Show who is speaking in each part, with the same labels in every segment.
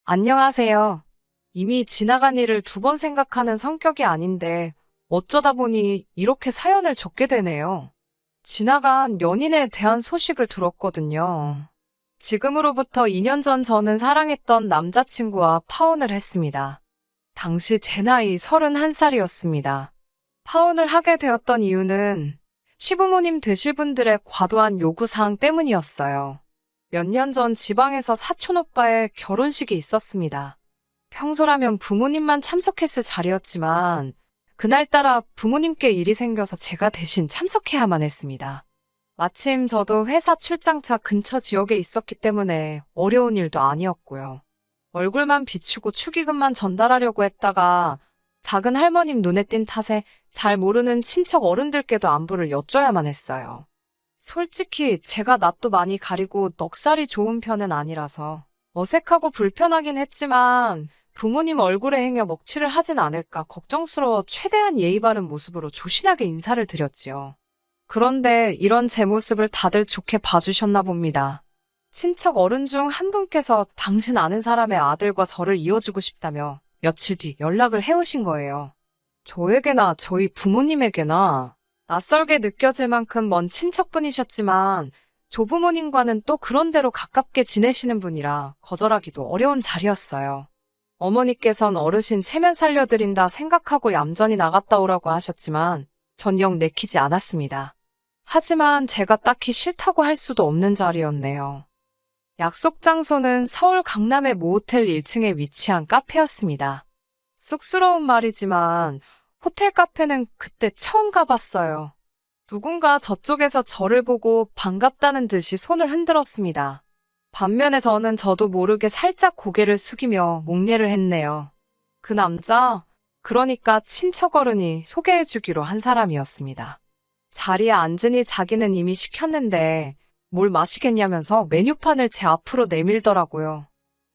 Speaker 1: 안녕하세요. 이미 지나간 일을 두 번 생각하는 성격이 아닌데 어쩌다 보니 이렇게 사연을 적게 되네요. 지나간 연인에 대한 소식을 들었거든요. 지금으로부터 2년 전 저는 사랑했던 남자친구와 파혼을 했습니다. 당시 제 나이 31살이었습니다. 파혼을 하게 되었던 이유는 시부모님 되실 분들의 과도한 요구사항 때문이었어요. 몇 년 전 지방에서 사촌 오빠의 결혼식이 있었습니다. 평소라면 부모님만 참석했을 자리였지만 그날따라 부모님께 일이 생겨서 제가 대신 참석해야만 했습니다. 마침 저도 회사 출장차 근처 지역에 있었기 때문에 어려운 일도 아니었고요. 얼굴만 비추고 축의금만 전달하려고 했다가 작은 할머님 눈에 띈 탓에 잘 모르는 친척 어른들께도 안부를 여쭤야만 했어요. 솔직히 제가 낯도 많이 가리고 넉살이 좋은 편은 아니라서 어색하고 불편하긴 했지만 부모님 얼굴에 행여 먹칠을 하진 않을까 걱정스러워 최대한 예의 바른 모습으로 조신하게 인사를 드렸지요. 그런데 이런 제 모습을 다들 좋게 봐주셨나 봅니다. 친척 어른 중 한 분께서 당신 아는 사람의 아들과 저를 이어주고 싶다며 며칠 뒤 연락을 해오신 거예요. 저에게나 저희 부모님에게나 낯설게 느껴질 만큼 먼 친척분이셨지만 조부모님과는 또 그런대로 가깝게 지내시는 분이라 거절하기도 어려운 자리였어요. 어머니께선 어르신 체면 살려드린다 생각하고 얌전히 나갔다 오라고 하셨지만 전 영 내키지 않았습니다. 하지만 제가 딱히 싫다고 할 수도 없는 자리였네요. 약속 장소는 서울 강남의 모호텔 1층에 위치한 카페였습니다. 쑥스러운 말이지만 호텔 카페는 그때 처음 가봤어요. 누군가 저쪽에서 저를 보고 반갑다는 듯이 손을 흔들었습니다. 반면에 저도 모르게 살짝 고개를 숙이며 목례를 했네요. 그 남자, 그러니까 친척 어른이 소개해주기로 한 사람이었습니다. 자리에 앉으니 자기는 이미 시켰는데 뭘 마시겠냐면서 메뉴판을 제 앞으로 내밀더라고요.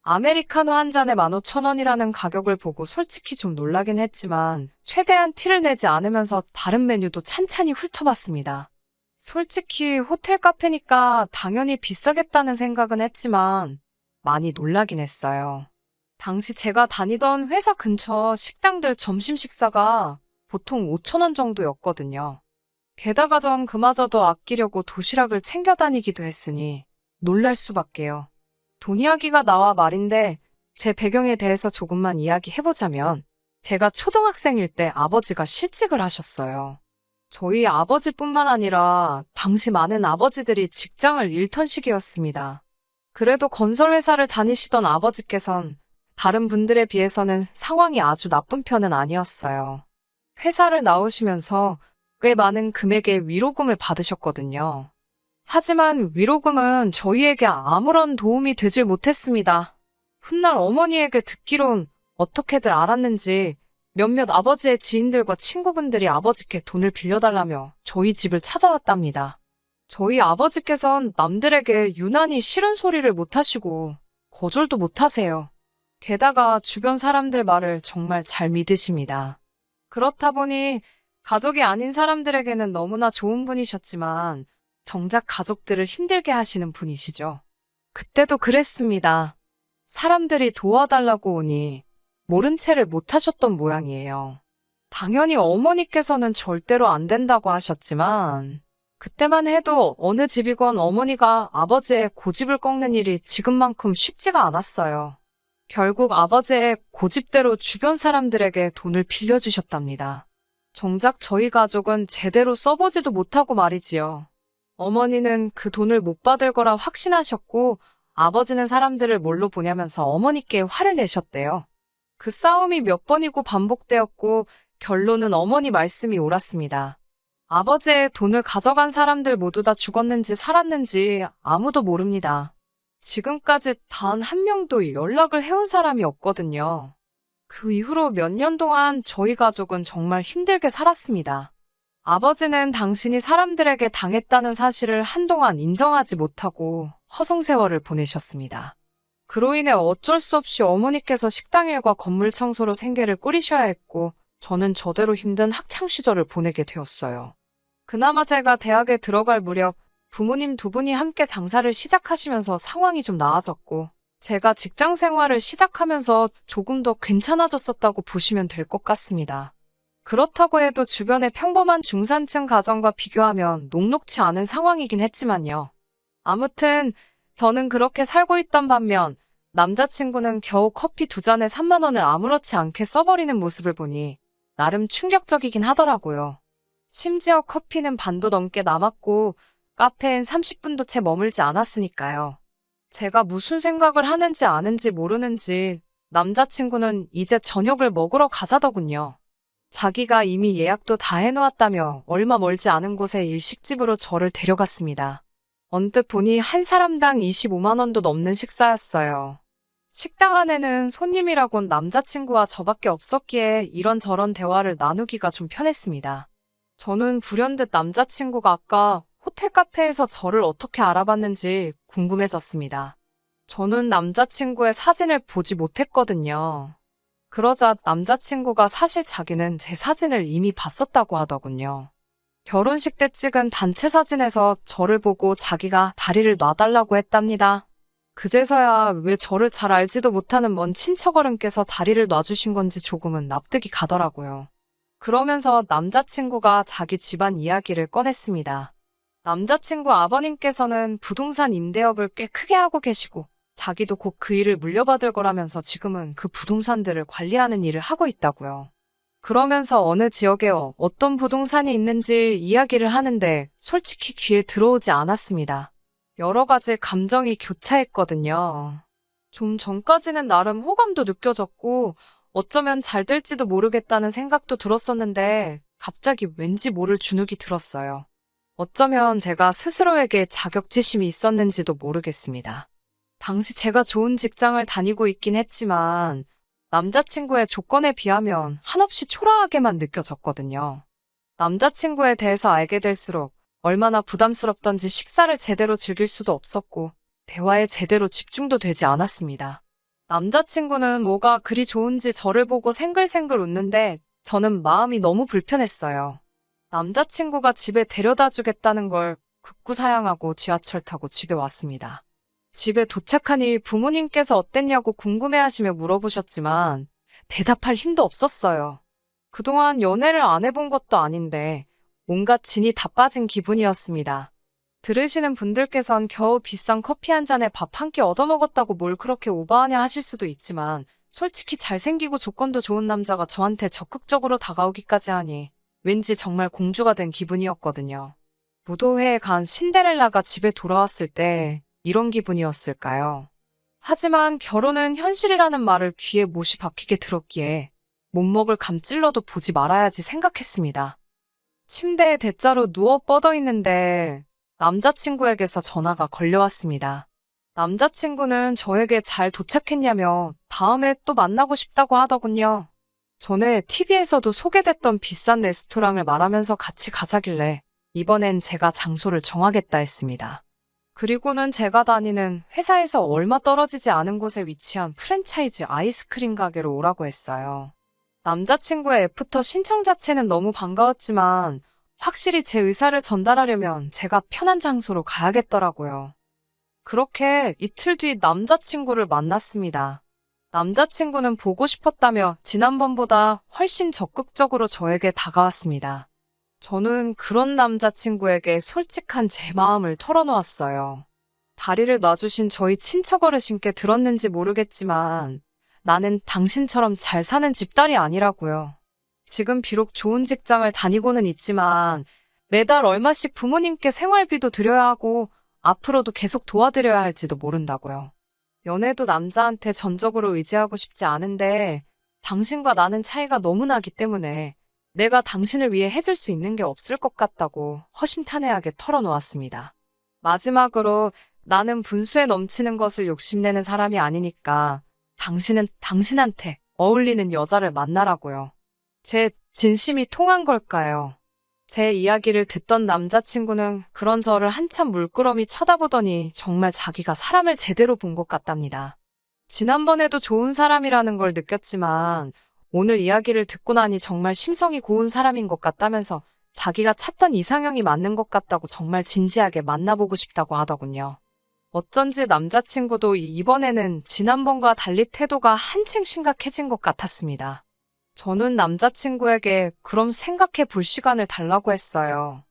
Speaker 1: 아메리카노 한 잔에 15,000원이라는 가격을 보고 솔직히 좀 놀라긴 했지만 최대한 티를 내지 않으면서 다른 메뉴도 찬찬히 훑어봤습니다. 솔직히 호텔 카페니까 당연히 비싸겠다는 생각은 했지만 많이 놀라긴 했어요. 당시 제가 다니던 회사 근처 식당들 점심 식사가 보통 5,000원 정도였거든요. 게다가 전 그마저도 아끼려고 도시락을 챙겨 다니기도 했으니 놀랄 수밖에요. 돈 이야기가 나와 말인데 제 배경에 대해서 조금만 이야기해보자면 제가 초등학생일 때 아버지가 실직을 하셨어요. 저희 아버지뿐만 아니라 당시 많은 아버지들이 직장을 잃던 시기였습니다. 그래도 건설회사를 다니시던 아버지께선 다른 분들에 비해서는 상황이 아주 나쁜 편은 아니었어요. 회사를 나오시면서 꽤 많은 금액의 위로금을 받으셨거든요. 하지만 위로금은 저희에게 아무런 도움이 되질 못했습니다. 훗날 어머니에게 듣기론 어떻게들 알았는지 몇몇 아버지의 지인들과 친구분들이 아버지께 돈을 빌려달라며 저희 집을 찾아왔답니다. 저희 아버지께선 남들에게 유난히 싫은 소리를 못하시고 거절도 못하세요. 게다가 주변 사람들 말을 정말 잘 믿으십니다. 그렇다 보니 가족이 아닌 사람들에게는 너무나 좋은 분이셨지만 정작 가족들을 힘들게 하시는 분이시죠. 그때도 그랬습니다. 사람들이 도와달라고 오니 모른 채를 못하셨던 모양이에요. 당연히 어머니께서는 절대로 안 된다고 하셨지만 그때만 해도 어느 집이건 어머니가 아버지의 고집을 꺾는 일이 지금만큼 쉽지가 않았어요. 결국 아버지의 고집대로 주변 사람들에게 돈을 빌려주셨답니다. 정작 저희 가족은 제대로 써보지도 못하고 말이지요. 어머니는 그 돈을 못 받을 거라 확신하셨고 아버지는 사람들을 뭘로 보냐면서 어머니께 화를 내셨대요. 그 싸움이 몇 번이고 반복되었고 결론은 어머니 말씀이 옳았습니다. 아버지의 돈을 가져간 사람들 모두 다 죽었는지 살았는지 아무도 모릅니다. 지금까지 단 한 명도 연락을 해온 사람이 없거든요. 그 이후로 몇 년 동안 저희 가족은 정말 힘들게 살았습니다. 아버지는 당신이 사람들에게 당했다는 사실을 한동안 인정하지 못하고 허송세월을 보내셨습니다. 그로 인해 어쩔 수 없이 어머니께서 식당 일과 건물 청소로 생계를 꾸리셔야 했고 저는 저대로 힘든 학창시절을 보내게 되었어요. 그나마 제가 대학에 들어갈 무렵 부모님 두 분이 함께 장사를 시작하시면서 상황이 좀 나아졌고 제가 직장 생활을 시작하면서 조금 더 괜찮아졌었다고 보시면 될 것 같습니다. 그렇다고 해도 주변의 평범한 중산층 가정과 비교하면 녹록치 않은 상황이긴 했지만요. 아무튼 저는 그렇게 살고 있던 반면 남자친구는 겨우 커피 두 잔에 3만 원을 아무렇지 않게 써버리는 모습을 보니 나름 충격적이긴 하더라고요. 심지어 커피는 반도 넘게 남았고 카페엔 30분도 채 머물지 않았으니까요. 제가 무슨 생각을 하는지 아는지 모르는지 남자친구는 이제 저녁을 먹으러 가자더군요. 자기가 이미 예약도 다 해놓았다며 얼마 멀지 않은 곳의 일식집으로 저를 데려갔습니다. 언뜻 보니 한 사람당 25만 원도 넘는 식사였어요. 식당 안에는 손님이라곤 남자친구와 저밖에 없었기에 이런저런 대화를 나누기가 좀 편했습니다. 저는 불현듯 남자친구가 아까 호텔 카페에서 저를 어떻게 알아봤는지 궁금해졌습니다. 저는 남자친구의 사진을 보지 못했거든요. 그러자 남자친구가 사실 자기는 제 사진을 이미 봤었다고 하더군요. 결혼식 때 찍은 단체 사진에서 저를 보고 자기가 다리를 놔달라고 했답니다. 그제서야 왜 저를 잘 알지도 못하는 먼 친척 어른께서 다리를 놔주신 건지 조금은 납득이 가더라고요. 그러면서 남자친구가 자기 집안 이야기를 꺼냈습니다. 남자친구 아버님께서는 부동산 임대업을 꽤 크게 하고 계시고 자기도 곧 그 일을 물려받을 거라면서 지금은 그 부동산들을 관리하는 일을 하고 있다고요. 그러면서 어느 지역에 어떤 부동산이 있는지 이야기를 하는데 솔직히 귀에 들어오지 않았습니다. 여러 가지 감정이 교차했거든요. 좀 전까지는 나름 호감도 느껴졌고 어쩌면 잘 될지도 모르겠다는 생각도 들었었는데 갑자기 왠지 모를 주눅이 들었어요. 어쩌면 제가 스스로에게 자격지심이 있었는지도 모르겠습니다. 당시 제가 좋은 직장을 다니고 있긴 했지만 남자친구의 조건에 비하면 한없이 초라하게만 느껴졌거든요. 남자친구에 대해서 알게 될수록 얼마나 부담스럽던지 식사를 제대로 즐길 수도 없었고 대화에 제대로 집중도 되지 않았습니다. 남자친구는 뭐가 그리 좋은지 저를 보고 생글생글 웃는데 저는 마음이 너무 불편했어요. 남자친구가 집에 데려다 주겠다는 걸 극구사양하고 지하철 타고 집에 왔습니다. 집에 도착하니 부모님께서 어땠냐고 궁금해하시며 물어보셨지만 대답할 힘도 없었어요. 그동안 연애를 안 해본 것도 아닌데 온갖 진이 다 빠진 기분이었습니다. 들으시는 분들께선 겨우 비싼 커피 한 잔에 밥 한 끼 얻어먹었다고 뭘 그렇게 오버하냐 하실 수도 있지만 솔직히 잘생기고 조건도 좋은 남자가 저한테 적극적으로 다가오기까지 하니 왠지 정말 공주가 된 기분이었거든요. 무도회에 간 신데렐라가 집에 돌아왔을 때 이런 기분이었을까요? 하지만 결혼은 현실이라는 말을 귀에 못이 박히게 들었기에 못 먹을 감찔러도 보지 말아야지 생각했습니다. 침대에 대자로 누워 뻗어 있는데 남자친구에게서 전화가 걸려왔습니다. 남자친구는 저에게 잘 도착했냐며 다음에 또 만나고 싶다고 하더군요. 전에 TV에서도 소개됐던 비싼 레스토랑을 말하면서 같이 가자길래 이번엔 제가 장소를 정하겠다 했습니다. 그리고는 제가 다니는 회사에서 얼마 떨어지지 않은 곳에 위치한 프랜차이즈 아이스크림 가게로 오라고 했어요. 남자친구의 애프터 신청 자체는 너무 반가웠지만 확실히 제 의사를 전달하려면 제가 편한 장소로 가야겠더라고요. 그렇게 이틀 뒤 남자친구를 만났습니다. 남자친구는 보고 싶었다며 지난번보다 훨씬 적극적으로 저에게 다가왔습니다. 저는 그런 남자친구에게 솔직한 제 마음을 털어놓았어요. 다리를 놔주신 저희 친척 어르신께 들었는지 모르겠지만 나는 당신처럼 잘 사는 집딸이 아니라고요. 지금 비록 좋은 직장을 다니고는 있지만 매달 얼마씩 부모님께 생활비도 드려야 하고 앞으로도 계속 도와드려야 할지도 모른다고요. 연애도 남자한테 전적으로 의지하고 싶지 않은데 당신과 나는 차이가 너무 나기 때문에 내가 당신을 위해 해줄 수 있는 게 없을 것 같다고 허심탄회하게 털어놓았습니다. 마지막으로 나는 분수에 넘치는 것을 욕심내는 사람이 아니니까 당신은 당신한테 어울리는 여자를 만나라고요. 제 진심이 통한 걸까요? 제 이야기를 듣던 남자친구는 그런 저를 한참 물끄러미 쳐다보더니 정말 자기가 사람을 제대로 본 것 같답니다. 지난번에도 좋은 사람이라는 걸 느꼈지만 오늘 이야기를 듣고 나니 정말 심성이 고운 사람인 것 같다면서 자기가 찾던 이상형이 맞는 것 같다고 정말 진지하게 만나보고 싶다고 하더군요. 어쩐지 남자친구도 이번에는 지난번과 달리 태도가 한층 심각해진 것 같았습니다. 저는 남자친구에게 그럼 생각해 볼 시간을 달라고 했어요.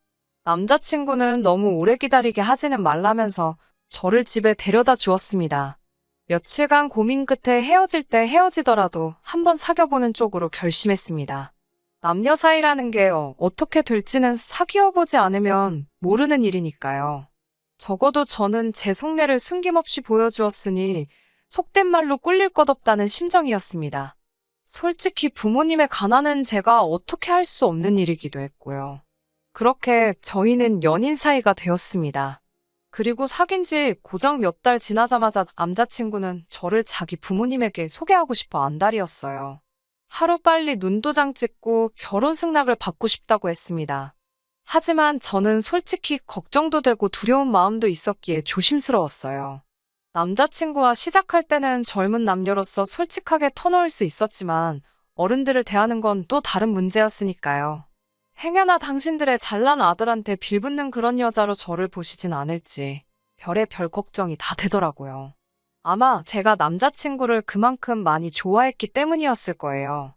Speaker 1: 남자친구는 너무 오래 기다리게 하지는 말라면서 저를 집에 데려다 주었습니다. 며칠간 고민 끝에 헤어질 때 헤어지더라도 한번 사귀어보는 쪽으로 결심했습니다. 남녀 사이라는 게 어떻게 될지는 사귀어보지 않으면 모르는 일이니까요. 적어도 저는 제 속내를 숨김없이 보여주었으니 속된 말로 꿀릴 것 없다는 심정이었습니다. 솔직히 부모님의 가난은 제가 어떻게 할 수 없는 일이기도 했고요. 그렇게 저희는 연인 사이가 되었습니다. 그리고 사귄 지 고작 몇 달 지나자마자 남자친구는 저를 자기 부모님에게 소개하고 싶어 안달이었어요. 하루빨리 눈도장 찍고 결혼 승낙을 받고 싶다고 했습니다. 하지만 저는 솔직히 걱정도 되고 두려운 마음도 있었기에 조심스러웠어요. 남자친구와 시작할 때는 젊은 남녀로서 솔직하게 터놓을 수 있었지만 어른들을 대하는 건 또 다른 문제였으니까요. 행여나 당신들의 잘난 아들한테 빌붙는 그런 여자로 저를 보시진 않을지 별의별 걱정이 다 되더라고요. 아마 제가 남자친구를 그만큼 많이 좋아했기 때문이었을 거예요.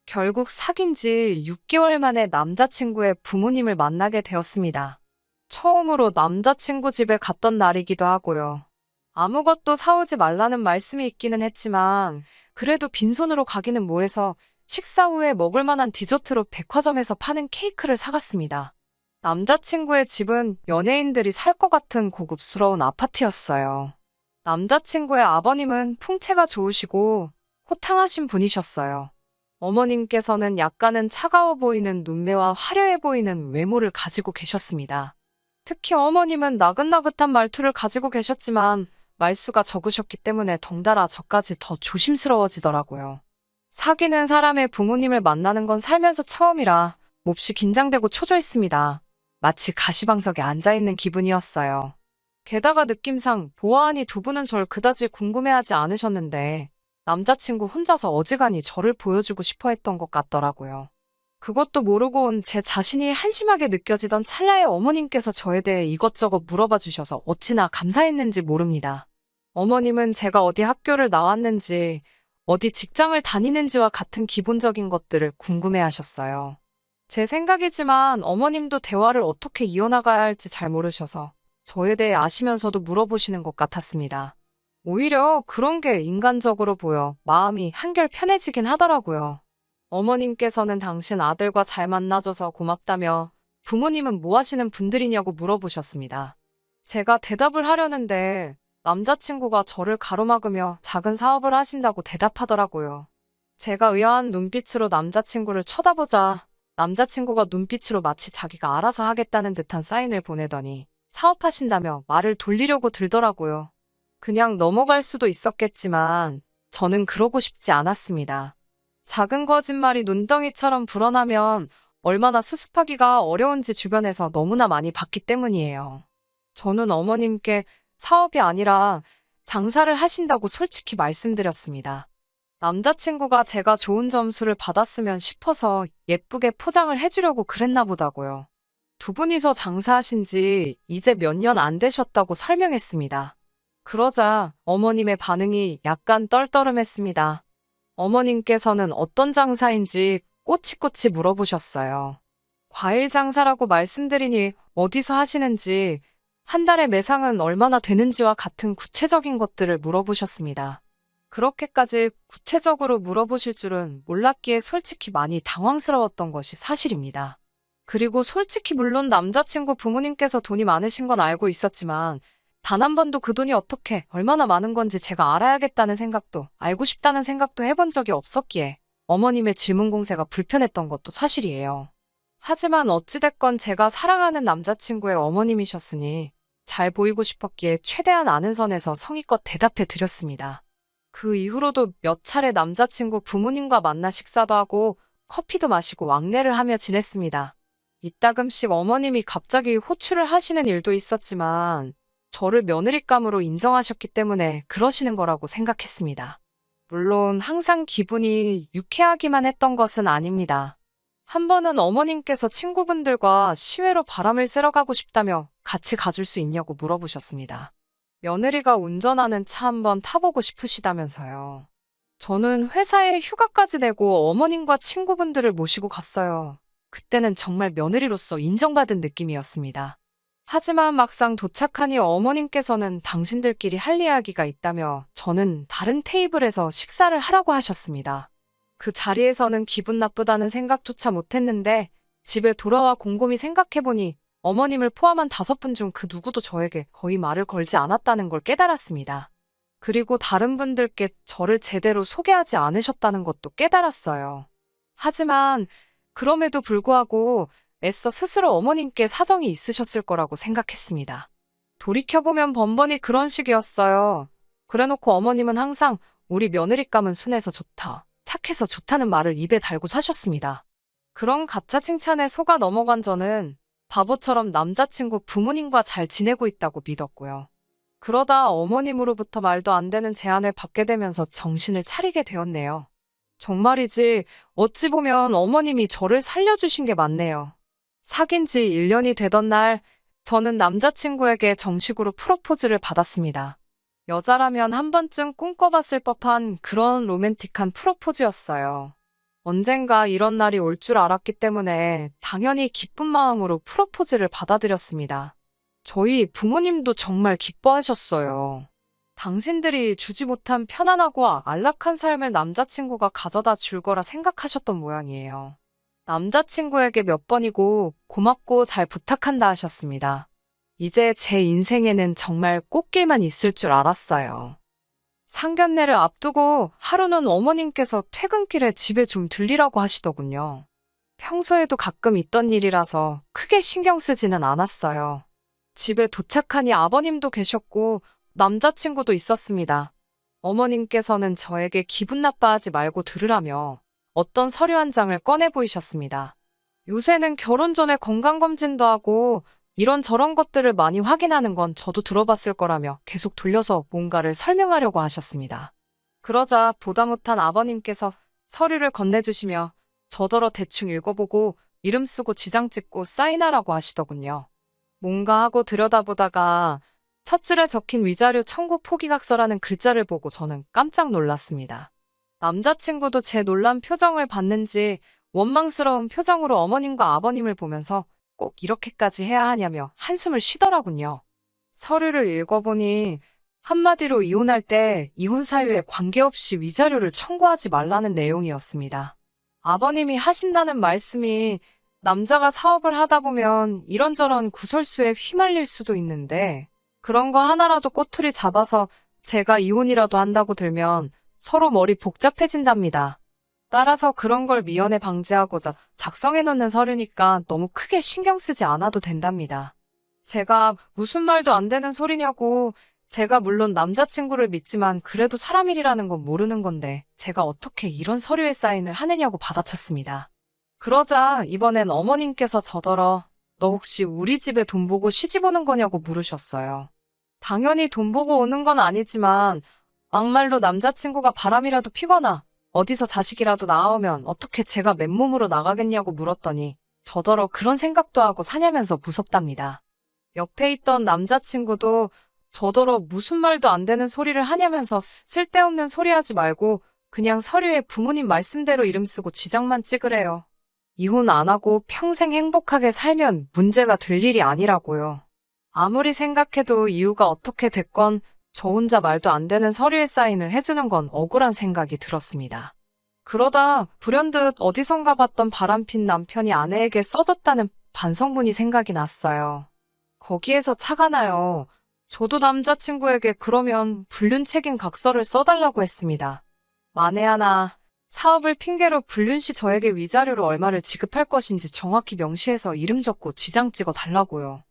Speaker 1: 결국 사귄 지 6개월 만에 남자친구의 부모님을 만나게 되었습니다. 처음으로 남자친구 집에 갔던 날이기도 하고요. 아무것도 사오지 말라는 말씀이 있기는 했지만 그래도 빈손으로 가기는 뭐해서 식사 후에 먹을 만한 디저트로 백화점에서 파는 케이크를 사갔습니다. 남자친구의 집은 연예인들이 살 것 같은 고급스러운 아파트였어요. 남자친구의 아버님은 풍채가 좋으시고 호탕하신 분이셨어요. 어머님께서는 약간은 차가워 보이는 눈매와 화려해 보이는 외모를 가지고 계셨습니다. 특히 어머님은 나긋나긋한 말투를 가지고 계셨지만 말수가 적으셨기 때문에 덩달아 저까지 더 조심스러워지더라고요. 사귀는 사람의 부모님을 만나는 건 살면서 처음이라 몹시 긴장되고 초조했습니다. 마치 가시방석에 앉아있는 기분이었어요. 게다가 느낌상 보아하니 두 분은 절 그다지 궁금해하지 않으셨는데 남자친구 혼자서 어지간히 저를 보여주고 싶어 했던 것 같더라고요. 그것도 모르고 온 제 자신이 한심하게 느껴지던 찰나에 어머님께서 저에 대해 이것저것 물어봐 주셔서 어찌나 감사했는지 모릅니다. 어머님은 제가 어디 학교를 나왔는지, 어디 직장을 다니는지와 같은 기본적인 것들을 궁금해하셨어요. 제 생각이지만 어머님도 대화를 어떻게 이어나가야 할지 잘 모르셔서 저에 대해 아시면서도 물어보시는 것 같았습니다. 오히려 그런 게 인간적으로 보여 마음이 한결 편해지긴 하더라고요. 어머님께서는 당신 아들과 잘 만나줘서 고맙다며 부모님은 뭐 하시는 분들이냐고 물어보셨습니다. 제가 대답을 하려는데 남자친구가 저를 가로막으며 작은 사업을 하신다고 대답하더라고요. 제가 의아한 눈빛으로 남자친구를 쳐다보자 남자친구가 눈빛으로 마치 자기가 알아서 하겠다는 듯한 사인을 보내더니 사업하신다며 말을 돌리려고 들더라고요. 그냥 넘어갈 수도 있었겠지만 저는 그러고 싶지 않았습니다. 작은 거짓말이 눈덩이처럼 불어나면 얼마나 수습하기가 어려운지 주변에서 너무나 많이 봤기 때문이에요. 저는 어머님께 사업이 아니라 장사를 하신다고 솔직히 말씀드렸습니다. 남자친구가 제가 좋은 점수를 받았으면 싶어서 예쁘게 포장을 해주려고 그랬나 보다고요. 두 분이서 장사하신 지 이제 몇 년 안 되셨다고 설명했습니다. 그러자 어머님의 반응이 약간 떨떠름했습니다. 어머님께서는 어떤 장사인지 꼬치꼬치 물어보셨어요. 과일 장사라고 말씀드리니 어디서 하시는지, 한 달에 매상은 얼마나 되는지와 같은 구체적인 것들을 물어보셨습니다. 그렇게까지 구체적으로 물어보실 줄은 몰랐기에 솔직히 많이 당황스러웠던 것이 사실입니다. 그리고 솔직히 물론 남자친구 부모님께서 돈이 많으신 건 알고 있었지만 단 한 번도 그 돈이 어떻게 얼마나 많은 건지 제가 알아야겠다는 생각도 알고 싶다는 생각도 해본 적이 없었기에 어머님의 질문 공세가 불편했던 것도 사실이에요. 하지만 어찌됐건 제가 사랑하는 남자친구의 어머님이셨으니 잘 보이고 싶었기에 최대한 아는 선에서 성의껏 대답해 드렸습니다. 그 이후로도 몇 차례 남자친구 부모님과 만나 식사도 하고 커피도 마시고 왕래를 하며 지냈습니다. 이따금씩 어머님이 갑자기 호출을 하시는 일도 있었지만 저를 며느리감으로 인정하셨기 때문에 그러시는 거라고 생각했습니다. 물론 항상 기분이 유쾌하기만 했던 것은 아닙니다. 한 번은 어머님께서 친구분들과 시외로 바람을 쐬러 가고 싶다며 같이 가줄 수 있냐고 물어보셨습니다. 며느리가 운전하는 차 한번 타보고 싶으시다면서요. 저는 회사에 휴가까지 내고 어머님과 친구분들을 모시고 갔어요. 그때는 정말 며느리로서 인정받은 느낌이었습니다. 하지만 막상 도착하니 어머님께서는 당신들끼리 할 이야기가 있다며 저는 다른 테이블에서 식사를 하라고 하셨습니다. 그 자리에서는 기분 나쁘다는 생각조차 못했는데 집에 돌아와 곰곰이 생각해보니 어머님을 포함한 5분 중 그 누구도 저에게 거의 말을 걸지 않았다는 걸 깨달았습니다. 그리고 다른 분들께 저를 제대로 소개하지 않으셨다는 것도 깨달았어요. 하지만 그럼에도 불구하고 애써 스스로 어머님께 사정이 있으셨을 거라고 생각했습니다. 돌이켜보면 번번이 그런 식이었어요. 그래놓고 어머님은 항상 우리 며느리감은 순해서 좋다, 착해서 좋다는 말을 입에 달고 사셨습니다. 그런 가짜 칭찬에 속아 넘어간 저는 바보처럼 남자친구 부모님과 잘 지내고 있다고 믿었고요. 그러다 어머님으로부터 말도 안 되는 제안을 받게 되면서 정신을 차리게 되었네요. 정말이지 어찌 보면 어머님이 저를 살려주신 게 맞네요. 사귄 지 1년이 되던 날 저는 남자친구에게 정식으로 프로포즈를 받았습니다. 여자라면 한 번쯤 꿈꿔봤을 법한 그런 로맨틱한 프로포즈였어요. 언젠가 이런 날이 올 줄 알았기 때문에 당연히 기쁜 마음으로 프로포즈를 받아들였습니다. 저희 부모님도 정말 기뻐하셨어요. 당신들이 주지 못한 편안하고 안락한 삶을 남자친구가 가져다 줄 거라 생각하셨던 모양이에요. 남자친구에게 몇 번이고 고맙고 잘 부탁한다 하셨습니다. 이제 제 인생에는 정말 꽃길만 있을 줄 알았어요. 상견례를 앞두고 하루는 어머님께서 퇴근길에 집에 좀 들리라고 하시더군요. 평소에도 가끔 있던 일이라서 크게 신경 쓰지는 않았어요. 집에 도착하니 아버님도 계셨고 남자친구도 있었습니다. 어머님께서는 저에게 기분 나빠하지 말고 들으라며 어떤 서류 한 장을 꺼내 보이셨습니다. 요새는 결혼 전에 건강검진도 하고 이런저런 것들을 많이 확인하는 건 저도 들어봤을 거라며 계속 돌려서 뭔가를 설명하려고 하셨습니다. 그러자 보다 못한 아버님께서 서류를 건네주시며 저더러 대충 읽어보고 이름 쓰고 지장 찍고 사인하라고 하시더군요. 뭔가 하고 들여다보다가 첫 줄에 적힌 위자료 청구 포기각서라는 글자를 보고 저는 깜짝 놀랐습니다. 남자친구도 제 놀란 표정을 봤는지 원망스러운 표정으로 어머님과 아버님을 보면서 꼭 이렇게까지 해야 하냐며 한숨을 쉬더라군요. 서류를 읽어보니 한마디로 이혼할 때 이혼 사유에 관계없이 위자료를 청구하지 말라는 내용이었습니다. 아버님이 하신다는 말씀이 남자가 사업을 하다 보면 이런저런 구설수에 휘말릴 수도 있는데 그런 거 하나라도 꼬투리 잡아서 제가 이혼이라도 한다고 들면 서로 머리 복잡해진답니다. 따라서 그런 걸 미연에 방지하고자 작성해놓는 서류니까 너무 크게 신경 쓰지 않아도 된답니다. 제가 무슨 말도 안 되는 소리냐고, 제가 물론 남자친구를 믿지만 그래도 사람 일이라는 건 모르는 건데 제가 어떻게 이런 서류에 사인을 하느냐고 받아쳤습니다. 그러자 이번엔 어머님께서 저더러 너 혹시 우리 집에 돈 보고 시집 오는 거냐고 물으셨어요. 당연히 돈 보고 오는 건 아니지만 막말로 남자친구가 바람이라도 피거나 어디서 자식이라도 낳아오면 어떻게 제가 맨몸으로 나가겠냐고 물었더니 저더러 그런 생각도 하고 사냐면서 무섭답니다. 옆에 있던 남자친구도 저더러 무슨 말도 안 되는 소리를 하냐면서 쓸데없는 소리 하지 말고 그냥 서류에 부모님 말씀대로 이름 쓰고 지장만 찍으래요. 이혼 안 하고 평생 행복하게 살면 문제가 될 일이 아니라고요. 아무리 생각해도 이유가 어떻게 됐건 저 혼자 말도 안 되는 서류에 사인을 해주는 건 억울한 생각이 들었습니다. 그러다 불현듯 어디선가 봤던 바람핀 남편이 아내에게 써줬다는 반성문이 생각이 났어요. 거기에서 차가 나요. 저도 남자친구에게 그러면 불륜 책임 각서를 써달라고 했습니다. 만에 하나 사업을 핑계로 불륜 시 저에게 위자료로 얼마를 지급할 것인지 정확히 명시해서 이름 적고 지장 찍어 달라고요.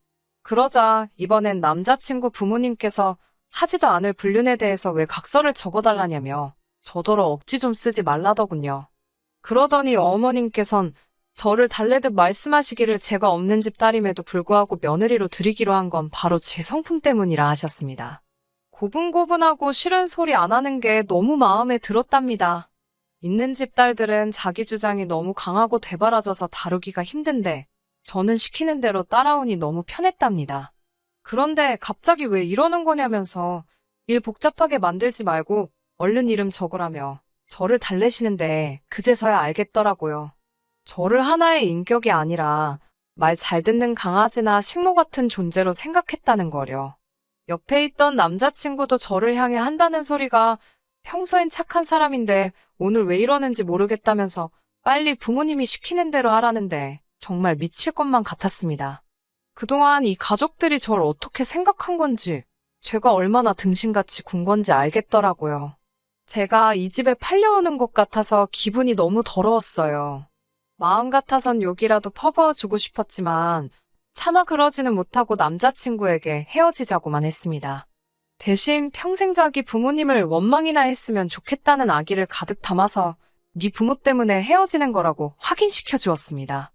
Speaker 1: 그러자 이번엔 남자친구 부모님께서 하지도 않을 불륜에 대해서 왜 각서를 적어달라냐며 저더러 억지 좀 쓰지 말라더군요. 그러더니 어머님께선 저를 달래듯 말씀하시기를 제가 없는 집 딸임에도 불구하고 며느리로 들이기로 한 건 바로 제 성품 때문이라 하셨습니다. 고분고분하고 싫은 소리 안 하는 게 너무 마음에 들었답니다. 있는 집 딸들은 자기 주장이 너무 강하고 되바라져서 다루기가 힘든데 저는 시키는 대로 따라오니 너무 편했답니다. 그런데 갑자기 왜 이러는 거냐면서 일 복잡하게 만들지 말고 얼른 이름 적으라며 저를 달래시는데 그제서야 알겠더라고요. 저를 하나의 인격이 아니라 말 잘 듣는 강아지나 식모 같은 존재로 생각했다는 거려. 옆에 있던 남자친구도 저를 향해 한다는 소리가 평소엔 착한 사람인데 오늘 왜 이러는지 모르겠다면서 빨리 부모님이 시키는 대로 하라는데 정말 미칠 것만 같았습니다. 그동안 이 가족들이 저를 어떻게 생각한 건지, 제가 얼마나 등신같이 군 건지 알겠더라고요. 제가 이 집에 팔려오는 것 같아서 기분이 너무 더러웠어요. 마음 같아선 욕이라도 퍼부어주고 싶었지만 차마 그러지는 못하고 남자친구에게 헤어지자고만 했습니다. 대신 평생 자기 부모님을 원망이나 했으면 좋겠다는 악의를 가득 담아서 네 부모 때문에 헤어지는 거라고 확인시켜 주었습니다.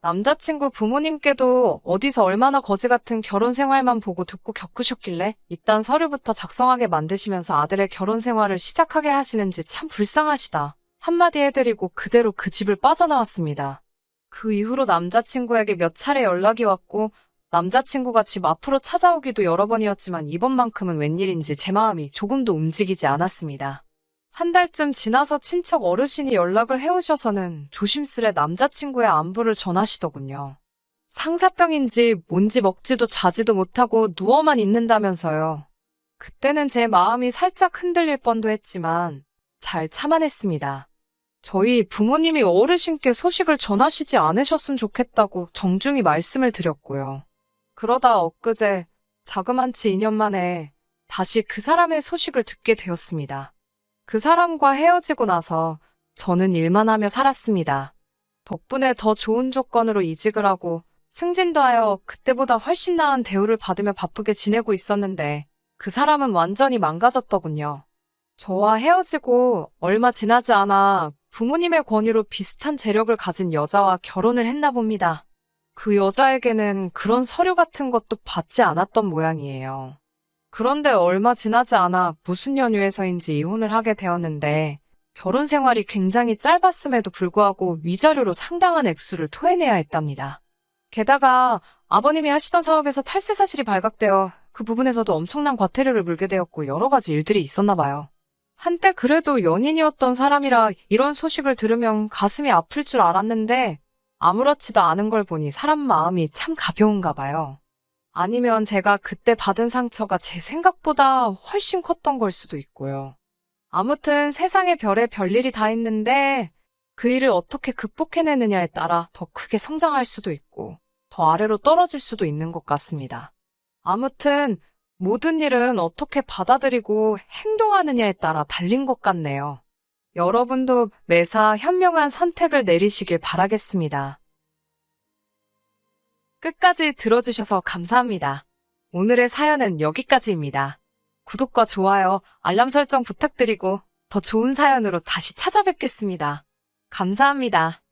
Speaker 1: 남자친구 부모님께도 어디서 얼마나 거지 같은 결혼 생활만 보고 듣고 겪으셨길래 이딴 서류부터 작성하게 만드시면서 아들의 결혼 생활을 시작하게 하시는지 참 불쌍하시다. 한마디 해드리고 그대로 그 집을 빠져나왔습니다. 그 이후로 남자친구에게 몇 차례 연락이 왔고 남자친구가 집 앞으로 찾아오기도 여러 번이었지만 이번만큼은 웬일인지 제 마음이 조금도 움직이지 않았습니다. 한 달쯤 지나서 친척 어르신이 연락을 해오셔서는 조심스레 남자친구의 안부를 전하시더군요. 상사병인지 뭔지 먹지도 자지도 못하고 누워만 있는다면서요. 그때는 제 마음이 살짝 흔들릴 뻔도 했지만 잘 참아냈습니다. 저희 부모님이 어르신께 소식을 전하시지 않으셨으면 좋겠다고 정중히 말씀을 드렸고요. 그러다 엊그제 자그만치 2년 만에 다시 그 사람의 소식을 듣게 되었습니다. 그 사람과 헤어지고 나서 저는 일만 하며 살았습니다. 덕분에 더 좋은 조건으로 이직을 하고 승진도 하여 그때보다 훨씬 나은 대우를 받으며 바쁘게 지내고 있었는데 그 사람은 완전히 망가졌더군요. 저와 헤어지고 얼마 지나지 않아 부모님의 권유로 비슷한 재력을 가진 여자와 결혼을 했나 봅니다. 그 여자에게는 그런 서류 같은 것도 받지 않았던 모양이에요. 그런데 얼마 지나지 않아 무슨 연유에서인지 이혼을 하게 되었는데 결혼 생활이 굉장히 짧았음에도 불구하고 위자료로 상당한 액수를 토해내야 했답니다. 게다가 아버님이 하시던 사업에서 탈세 사실이 발각되어 그 부분에서도 엄청난 과태료를 물게 되었고 여러 가지 일들이 있었나 봐요. 한때 그래도 연인이었던 사람이라 이런 소식을 들으면 가슴이 아플 줄 알았는데 아무렇지도 않은 걸 보니 사람 마음이 참 가벼운가 봐요. 아니면 제가 그때 받은 상처가 제 생각보다 훨씬 컸던 걸 수도 있고요. 아무튼 세상에 별의 별일이 다 있는데 그 일을 어떻게 극복해내느냐에 따라 더 크게 성장할 수도 있고 더 아래로 떨어질 수도 있는 것 같습니다. 아무튼 모든 일은 어떻게 받아들이고 행동하느냐에 따라 달린 것 같네요. 여러분도 매사 현명한 선택을 내리시길 바라겠습니다. 끝까지 들어주셔서 감사합니다. 오늘의 사연은 여기까지입니다. 구독과 좋아요, 알람 설정 부탁드리고 더 좋은 사연으로 다시 찾아뵙겠습니다. 감사합니다.